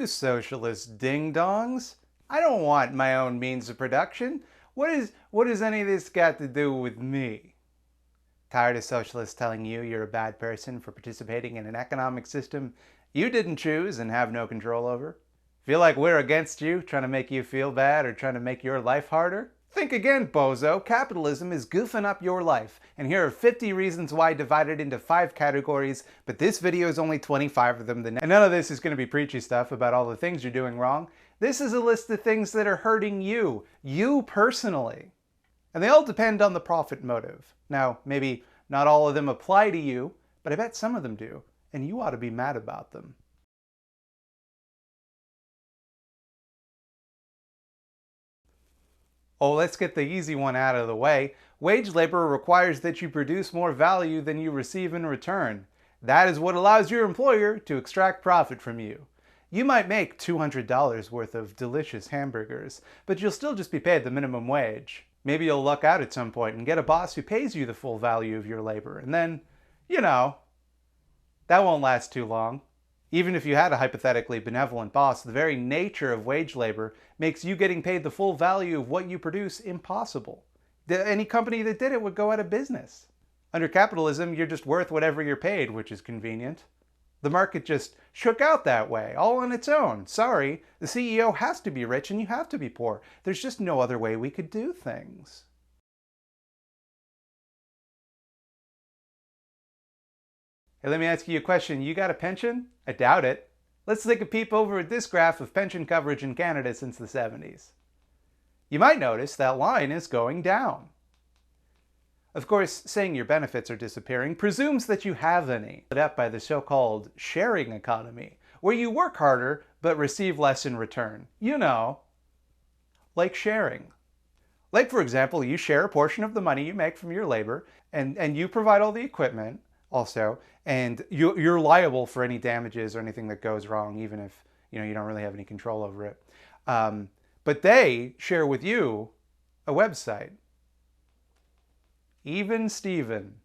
you socialist ding-dongs. I don't want my own means of production. What has any of this got to do with me? Tired of socialists telling you you're a bad person for participating in an economic system you didn't choose and have no control over? Feel like we're against you, trying to make you feel bad or trying to make your life harder? Think again, bozo. Capitalism is goofing up your life. And here are 50 reasons why divided into 5 categories, but this video is only 25 of them. And none of this is going to be preachy stuff about all the things you're doing wrong. This is a list of things that are hurting you personally. And they all depend on the profit motive. Now, maybe not all of them apply to you, but I bet some of them do. And you ought to be mad about them. Oh, let's get the easy one out of the way. Wage labor requires that you produce more value than you receive in return. That is what allows your employer to extract profit from you. You might make $200 worth of delicious hamburgers, but you'll still just be paid the minimum wage. Maybe you'll luck out at some point and get a boss who pays you the full value of your labor, and then, that won't last too long. Even if you had a hypothetically benevolent boss, the very nature of wage labor makes you getting paid the full value of what you produce impossible. Any company that did it would go out of business. Under capitalism, you're just worth whatever you're paid, which is convenient. The market just shook out that way, all on its own. Sorry, the CEO has to be rich and you have to be poor. There's just no other way we could do things. Hey, let me ask you a question. You got a pension? I doubt it. Let's take a peep over at this graph of pension coverage in Canada since the 70s. You might notice that line is going down. Of course, saying your benefits are disappearing presumes that you have any, set up by the so-called sharing economy, where you work harder but receive less in return. Like sharing. Like, for example, you share a portion of the money you make from your labor, and you provide all the equipment also, and you're liable for any damages or anything that goes wrong, even if you don't really have any control over it. But they share with you a website. Even Steven.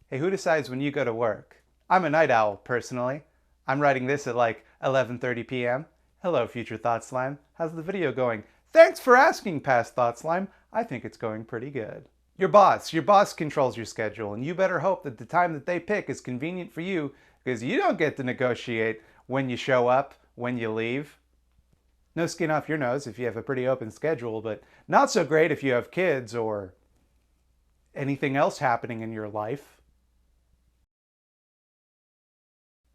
Hey, who decides when you go to work? I'm a night owl, personally. I'm writing this at like 11:30 p.m. Hello, future Thought Slime. How's the video going? Thanks for asking, past Thought Slime. I think it's going pretty good. Your boss controls your schedule, and you better hope that the time that they pick is convenient for you, because you don't get to negotiate when you show up, when you leave. No skin off your nose if you have a pretty open schedule, but not so great if you have kids or anything else happening in your life.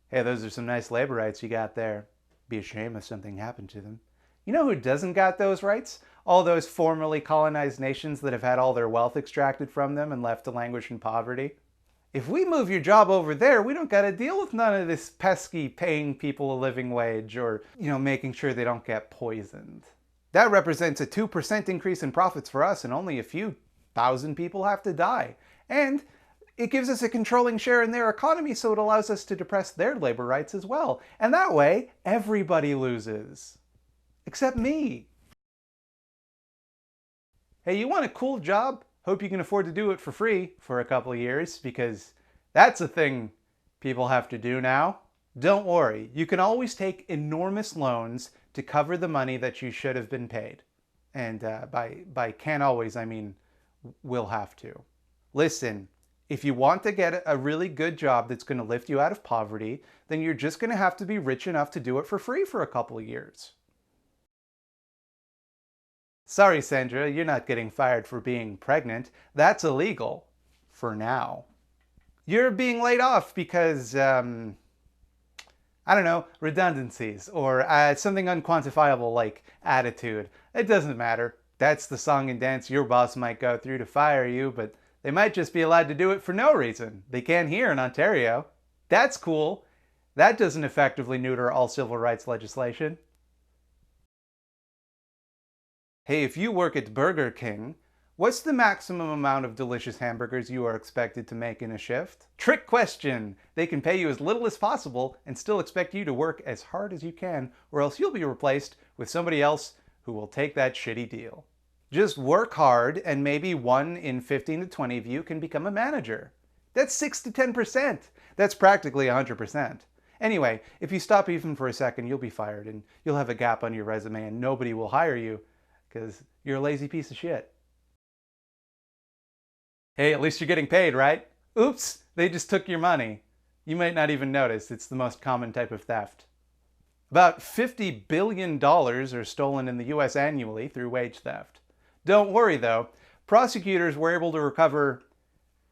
Hey, those are some nice labor rights you got there. Be a shame if something happened to them. You know who doesn't got those rights? All those formerly colonized nations that have had all their wealth extracted from them and left to languish in poverty. If we move your job over there, we don't got to deal with none of this pesky paying people a living wage or, making sure they don't get poisoned. That represents a 2% increase in profits for us, and only a few thousand people have to die. And it gives us a controlling share in their economy, so it allows us to depress their labor rights as well. And that way, everybody loses. Except me. Hey, you want a cool job? Hope you can afford to do it for free for a couple of years, because that's a thing people have to do now. Don't worry, you can always take enormous loans to cover the money that you should have been paid. And by can't always, I mean will have to. Listen, if you want to get a really good job that's going to lift you out of poverty, then you're just going to have to be rich enough to do it for free for a couple of years. Sorry, Sandra, you're not getting fired for being pregnant. That's illegal. For now. You're being laid off because, redundancies or something unquantifiable like attitude. It doesn't matter. That's the song and dance your boss might go through to fire you, but they might just be allowed to do it for no reason. They can here in Ontario. That's cool. That doesn't effectively neuter all civil rights legislation. Hey, if you work at Burger King, what's the maximum amount of delicious hamburgers you are expected to make in a shift? Trick question! They can pay you as little as possible and still expect you to work as hard as you can, or else you'll be replaced with somebody else who will take that shitty deal. Just work hard and maybe 1 in 15 to 20 of you can become a manager. That's 6 to 10%. That's practically 100%. Anyway, if you stop even for a second, you'll be fired and you'll have a gap on your resume and nobody will hire you because you're a lazy piece of shit. Hey, at least you're getting paid, right? Oops, they just took your money. You might not even notice. It's the most common type of theft. About $50 billion are stolen in the US annually through wage theft. Don't worry though, prosecutors were able to recover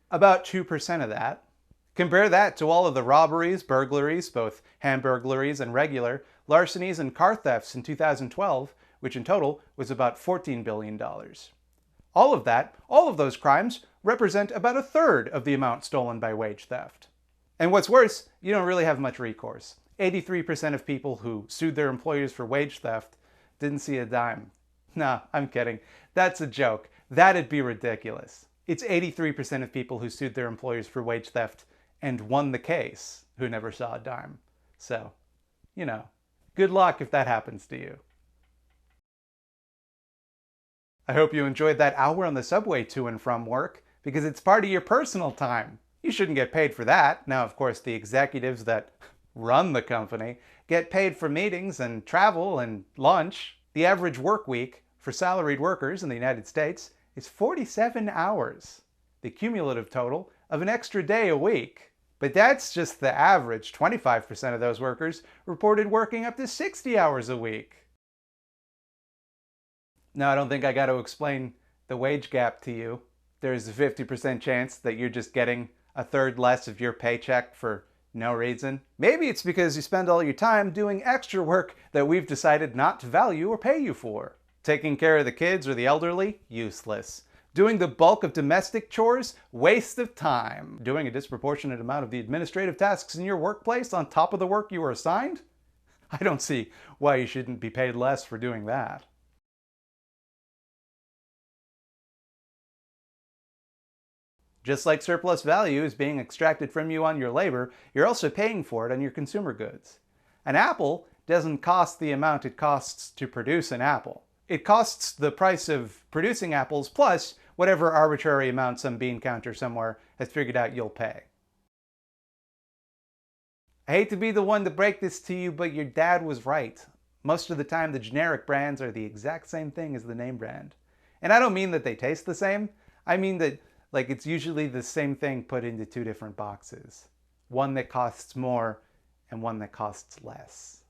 about 2% of that. Compare that to all of the robberies, burglaries, both hamburglaries and regular, larcenies and car thefts in 2012, which in total was about $14 billion. All of those crimes represent about a third of the amount stolen by wage theft. And what's worse, you don't really have much recourse. 83% of people who sued their employers for wage theft didn't see a dime. Nah, I'm kidding. That's a joke. That'd be ridiculous. It's 83% of people who sued their employers for wage theft and won the case who never saw a dime. So, you know, good luck if that happens to you. I hope you enjoyed that hour on the subway to and from work, because it's part of your personal time. You shouldn't get paid for that. Now, of course, the executives that run the company get paid for meetings and travel and lunch. The average work week for salaried workers in the United States is 47 hours, the cumulative total of an extra day a week. But that's just the average. 25% of those workers reported working up to 60 hours a week. Now, I don't think I got to explain the wage gap to you. There's a 50% chance that you're just getting a third less of your paycheck for no reason. Maybe it's because you spend all your time doing extra work that we've decided not to value or pay you for. Taking care of the kids or the elderly? Useless. Doing the bulk of domestic chores? Waste of time. Doing a disproportionate amount of the administrative tasks in your workplace on top of the work you were assigned? I don't see why you shouldn't be paid less for doing that. Just like surplus value is being extracted from you on your labor, you're also paying for it on your consumer goods. An apple doesn't cost the amount it costs to produce an apple. It costs the price of producing apples plus whatever arbitrary amount some bean counter somewhere has figured out you'll pay. I hate to be the one to break this to you, but your dad was right. Most of the time the generic brands are the exact same thing as the name brand. And I don't mean that they taste the same. I mean that it's usually the same thing put into two different boxes. One that costs more and one that costs less.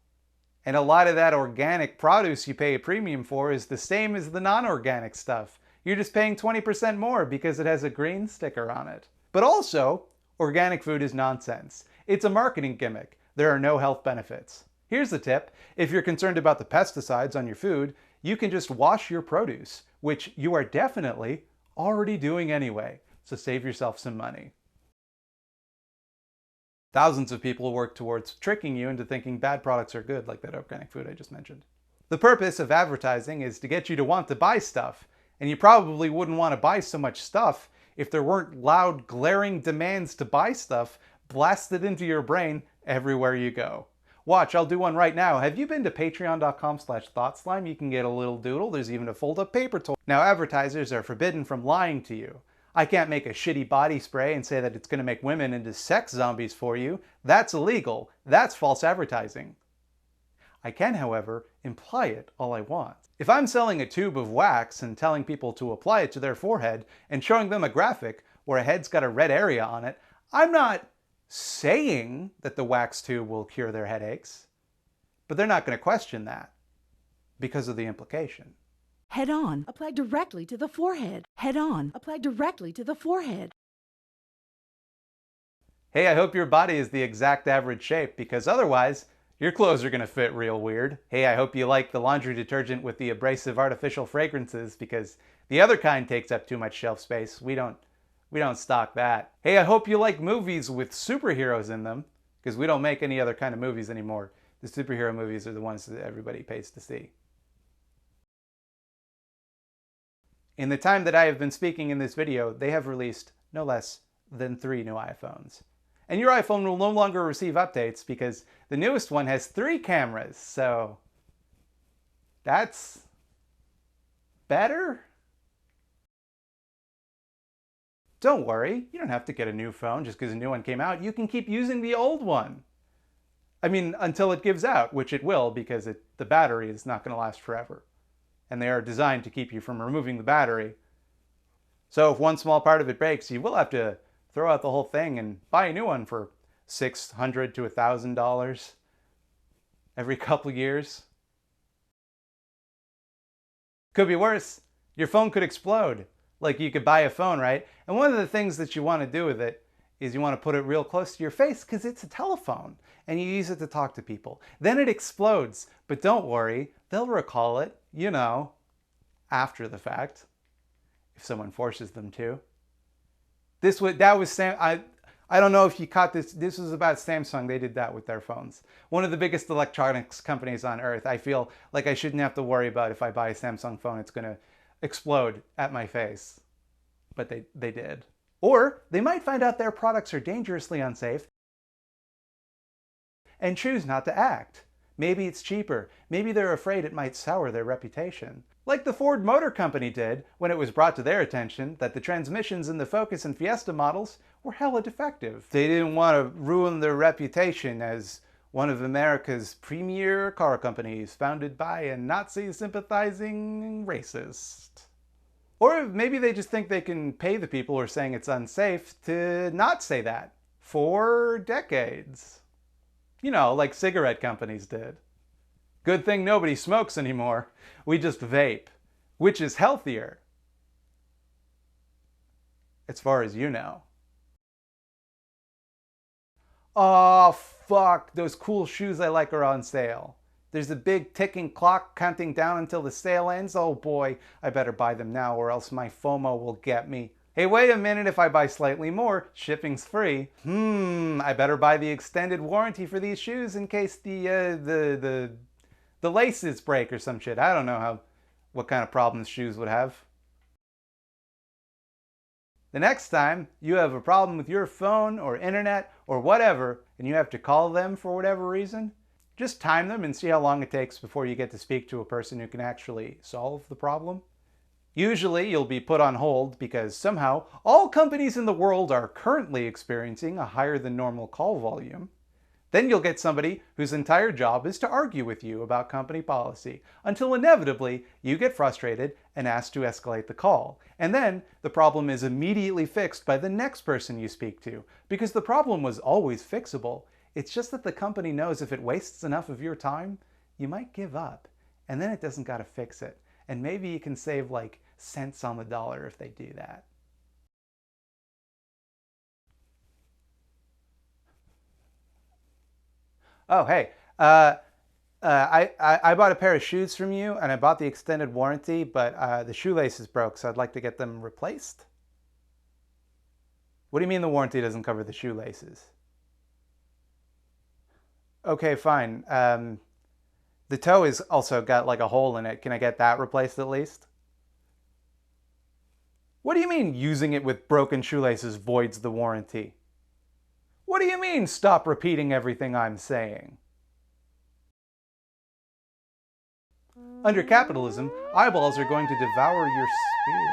And a lot of that organic produce you pay a premium for is the same as the non-organic stuff. You're just paying 20% more because it has a green sticker on it. But also, organic food is nonsense. It's a marketing gimmick. There are no health benefits. Here's the tip. If you're concerned about the pesticides on your food, you can just wash your produce, which you are definitely already doing anyway, so save yourself some money. Thousands of people work towards tricking you into thinking bad products are good, like that organic food I just mentioned. The purpose of advertising is to get you to want to buy stuff, and you probably wouldn't want to buy so much stuff if there weren't loud, glaring demands to buy stuff blasted into your brain everywhere you go. Watch, I'll do one right now. Have you been to patreon.com/thoughtslime? You can get a little doodle. There's even a fold-up paper toy. Now, advertisers are forbidden from lying to you. I can't make a shitty body spray and say that it's going to make women into sex zombies for you. That's illegal. That's false advertising. I can, however, imply it all I want. If I'm selling a tube of wax and telling people to apply it to their forehead and showing them a graphic where a head's got a red area on it, I'm not saying that the wax tube will cure their headaches, but they're not going to question that because of the implication. Head on, apply directly to the forehead. Head on, apply directly to the forehead. Hey, I hope your body is the exact average shape, because otherwise, your clothes are going to fit real weird. Hey, I hope you like the laundry detergent with the abrasive artificial fragrances, because the other kind takes up too much shelf space. We don't stock that. Hey, I hope you like movies with superheroes in them, because we don't make any other kind of movies anymore. The superhero movies are the ones that everybody pays to see. In the time that I have been speaking in this video, they have released no less than 3 new iPhones. And your iPhone will no longer receive updates because the newest one has 3 cameras, so that's better? Don't worry, you don't have to get a new phone just because a new one came out. You can keep using the old one. I mean, until it gives out, which it will, because the battery is not going to last forever. And they are designed to keep you from removing the battery. So if one small part of it breaks, you will have to throw out the whole thing and buy a new one for $600 to $1,000 every couple years. Could be worse. Your phone could explode. Like, you could buy a phone, right? And one of the things that you want to do with it is you want to put it real close to your face because it's a telephone and you use it to talk to people. Then it explodes. But don't worry, they'll recall it, you know, after the fact, if someone forces them to. I don't know if you caught this. This was about Samsung. They did that with their phones. One of the biggest electronics companies on earth. I feel like I shouldn't have to worry about if I buy a Samsung phone, it's going to explode at my face. But they did. Or they might find out their products are dangerously unsafe and choose not to act. Maybe it's cheaper. Maybe they're afraid it might sour their reputation. Like the Ford Motor Company did when it was brought to their attention that the transmissions in the Focus and Fiesta models were hella defective. They didn't want to ruin their reputation as one of America's premier car companies founded by a Nazi-sympathizing racist. Or maybe they just think they can pay the people who are saying it's unsafe to not say that for decades. You know, like cigarette companies did. Good thing nobody smokes anymore. We just vape, which is healthier, as far as you know. Oh, fuck, those cool shoes I like are on sale. There's a big ticking clock counting down until the sale ends. Oh boy, I better buy them now or else my FOMO will get me. Hey, wait a minute, if I buy slightly more, shipping's free. I better buy the extended warranty for these shoes in case the laces break or some shit. I don't know what kind of problems shoes would have. The next time you have a problem with your phone or internet or whatever, and you have to call them for whatever reason, just time them and see how long it takes before you get to speak to a person who can actually solve the problem. Usually you'll be put on hold because somehow all companies in the world are currently experiencing a higher than normal call volume. Then you'll get somebody whose entire job is to argue with you about company policy until inevitably you get frustrated and ask to escalate the call. And then the problem is immediately fixed by the next person you speak to because the problem was always fixable. It's just that the company knows if it wastes enough of your time, you might give up. And then it doesn't gotta fix it. And maybe you can save like cents on the dollar if they do that. Oh, hey, I bought a pair of shoes from you and I bought the extended warranty, but the shoelaces broke, so I'd like to get them replaced. What do you mean the warranty doesn't cover the shoelaces? Okay, fine. The toe is also got like a hole in it. Can I get that replaced at least? What do you mean using it with broken shoelaces voids the warranty? What do you mean stop repeating everything I'm saying? Under capitalism, eyeballs are going to devour your spirit.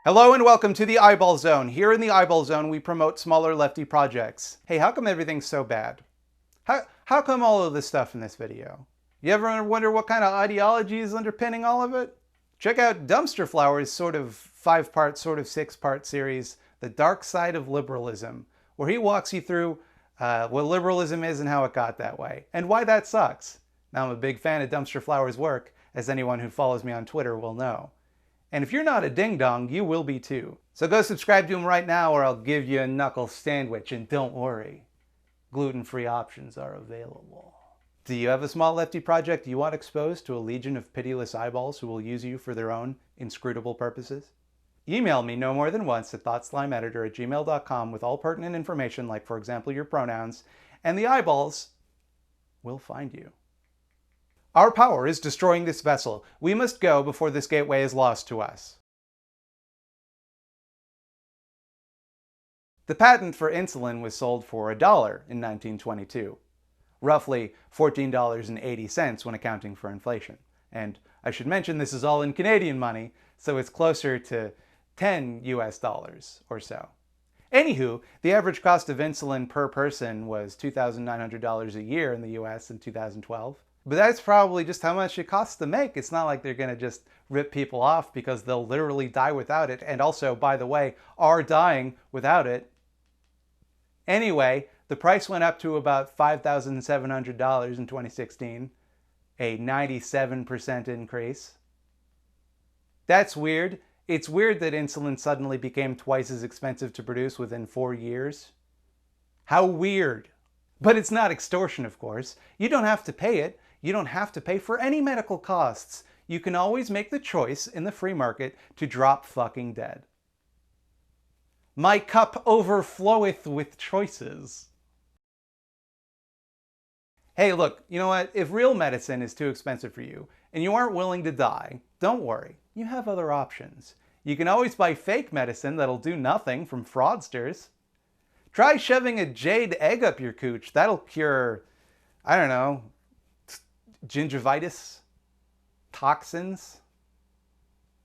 Hello and welcome to the Eyeball Zone. Here in the Eyeball Zone, we promote smaller lefty projects. Hey, how come everything's so bad? How come all of this stuff in this video? You ever wonder what kind of ideology is underpinning all of it? Check out Dumpster Flower's sort of 5-part, sort of 6-part series, The Dark Side of Liberalism, where he walks you through what liberalism is and how it got that way, and why that sucks. Now, I'm a big fan of Dumpster Flower's work, as anyone who follows me on Twitter will know. And if you're not a ding-dong, you will be too. So go subscribe to him right now or I'll give you a knuckle sandwich, and don't worry, gluten-free options are available. Do you have a small lefty project you want exposed to a legion of pitiless eyeballs who will use you for their own inscrutable purposes? Email me no more than once at thoughtslimeeditor@gmail.com with all pertinent information, like for example your pronouns, and the eyeballs will find you. Our power is destroying this vessel. We must go before this gateway is lost to us. The patent for insulin was sold for $1 in 1922. Roughly $14.80 when accounting for inflation. And I should mention this is all in Canadian money, so it's closer to 10 US dollars or so. Anywho, the average cost of insulin per person was $2,900 a year in the US in 2012. But that's probably just how much it costs to make. It's not like they're going to just rip people off because they'll literally die without it. And also, by the way, are dying without it. Anyway, the price went up to about $5,700 in 2016, a 97% increase. That's weird. It's weird that insulin suddenly became twice as expensive to produce within 4 years. How weird. But it's not extortion, of course. You don't have to pay it. You don't have to pay for any medical costs. You can always make the choice in the free market to drop fucking dead. My cup overfloweth with choices. Hey, look, you know what? If real medicine is too expensive for you and you aren't willing to die, don't worry. You have other options. You can always buy fake medicine that'll do nothing from fraudsters. Try shoving a jade egg up your cooch. That'll cure, I don't know, gingivitis, toxins,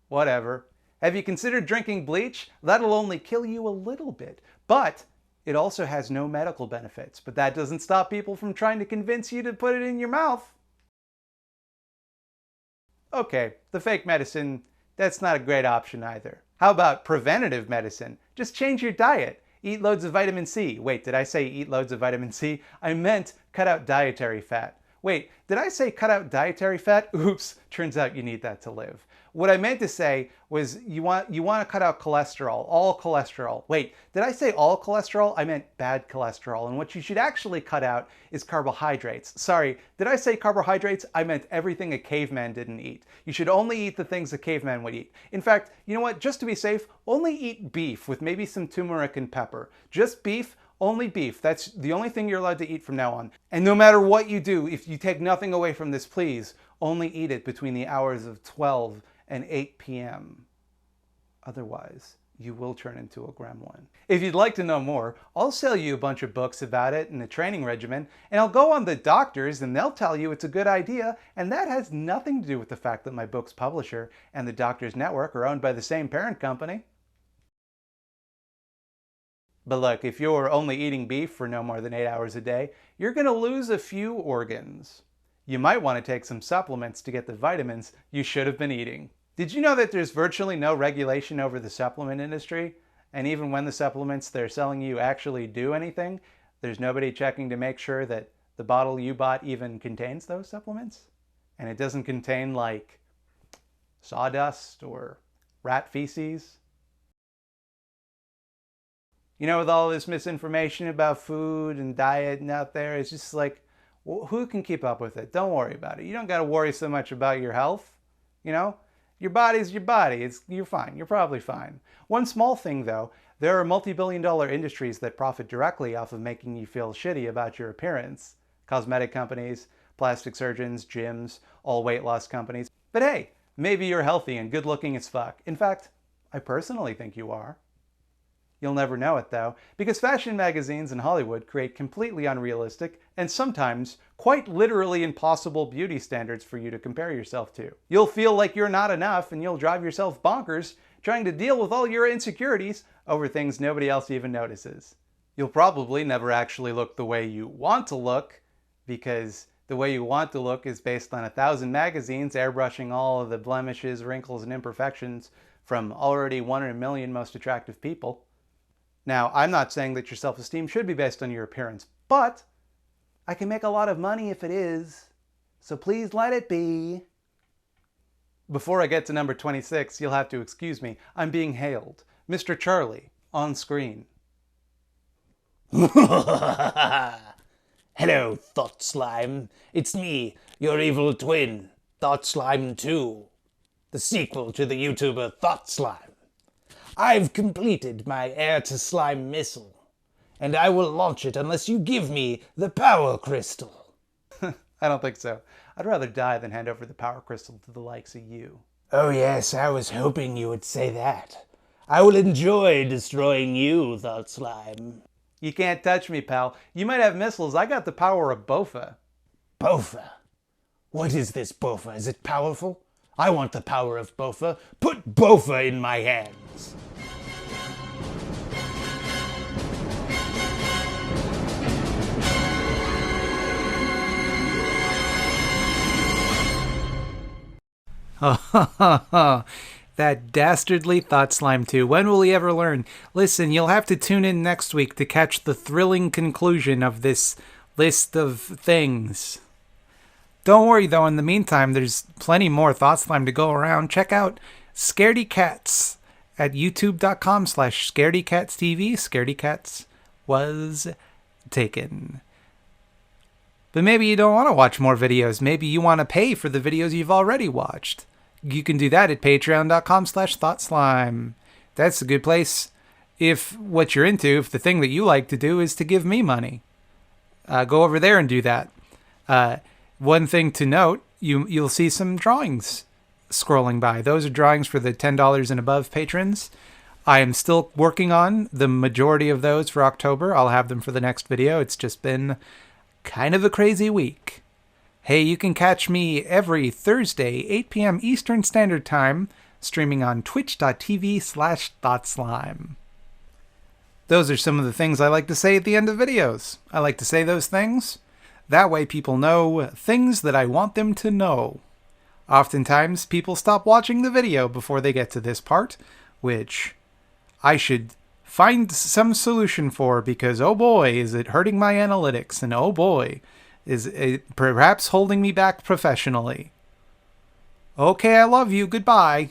whatever. Have you considered drinking bleach? That'll only kill you a little bit, but it also has no medical benefits. But that doesn't stop people from trying to convince you to put it in your mouth. Okay, the fake medicine, that's not a great option either. How about preventative medicine? Just change your diet. Eat loads of vitamin C. Wait, did I say eat loads of vitamin C? I meant cut out dietary fat. Wait, did I say cut out dietary fat? Oops, turns out you need that to live. What I meant to say was you want to cut out cholesterol, all cholesterol. Wait, did I say all cholesterol? I meant bad cholesterol. And what you should actually cut out is carbohydrates. Sorry, did I say carbohydrates? I meant everything a caveman didn't eat. You should only eat the things a caveman would eat. In fact, you know what? Just to be safe, only eat beef with maybe some turmeric and pepper. Just beef. Only beef. That's the only thing you're allowed to eat from now on. And no matter what you do, if you take nothing away from this, please only eat it between the hours of 12 and 8 p.m. Otherwise, you will turn into a gremlin. If you'd like to know more, I'll sell you a bunch of books about it and a training regimen, and I'll go on the doctors and they'll tell you it's a good idea, and that has nothing to do with the fact that my book's publisher and the Doctors Network are owned by the same parent company. But look, if you're only eating beef for no more than 8 hours a day, you're going to lose a few organs. You might want to take some supplements to get the vitamins you should have been eating. Did you know that there's virtually no regulation over the supplement industry? And even when the supplements they're selling you actually do anything, there's nobody checking to make sure that the bottle you bought even contains those supplements? And it doesn't contain, like, sawdust or rat feces? You know, with all this misinformation about food and diet and out there, it's just like, who can keep up with it? Don't worry about it. You don't got to worry so much about your health. You know, your body's your body. You're fine. You're probably fine. One small thing, though, there are multi-billion-dollar industries that profit directly off of making you feel shitty about your appearance. Cosmetic companies, plastic surgeons, gyms, all weight loss companies. But hey, maybe you're healthy and good looking as fuck. In fact, I personally think you are. You'll never know it though, because fashion magazines in Hollywood create completely unrealistic and sometimes quite literally impossible beauty standards for you to compare yourself to. You'll feel like you're not enough and you'll drive yourself bonkers trying to deal with all your insecurities over things nobody else even notices. You'll probably never actually look the way you want to look, because the way you want to look is based on 1,000 magazines airbrushing all of the blemishes, wrinkles, and imperfections from already 1 in a million most attractive people. Now, I'm not saying that your self-esteem should be based on your appearance, but I can make a lot of money if it is, so please let it be. Before I get to number 26, you'll have to excuse me. I'm being hailed. Mr. Charlie, on screen. Hello, Thought Slime. It's me, your evil twin, Thought Slime 2, the sequel to the YouTuber Thought Slime. I've completed my air-to-slime missile, and I will launch it unless you give me the power crystal. I don't think so. I'd rather die than hand over the power crystal to the likes of you. Oh yes, I was hoping you would say that. I will enjoy destroying you, Thought Slime. You can't touch me, pal. You might have missiles. I got the power of Bofa. Bofa? What is this Bofa? Is it powerful? I want the power of Bofa. Put Bofa in my hands. That dastardly thought slime too. When will he ever learn? Listen, you'll have to tune in next week to catch the thrilling conclusion of this list of things. Don't worry though, in the meantime, there's plenty more thought slime to go around. Check out Scaredy Cats at youtube.com/scaredycatstv. Scaredy Cats was taken. But maybe you don't want to watch more videos. Maybe you want to pay for the videos you've already watched. You can do that at patreon.com/thoughtslime. That's a good place if what you're into, if the thing that you like to do is to give me money. Go over there and do that. One thing to note, you'll see some drawings scrolling by. Those are drawings for the $10 and above patrons. I am still working on the majority of those for October. I'll have them for the next video. It's just been kind of a crazy week. Hey, you can catch me every Thursday, 8 p.m. Eastern Standard Time, streaming on twitch.tv/thoughtslime. Those are some of the things I like to say at the end of videos. I like to say those things. That way people know things that I want them to know. Oftentimes, people stop watching the video before they get to this part, which I should find some solution for because, oh boy, is it hurting my analytics, and oh boy, is it perhaps holding me back professionally. Okay, I love you. Goodbye.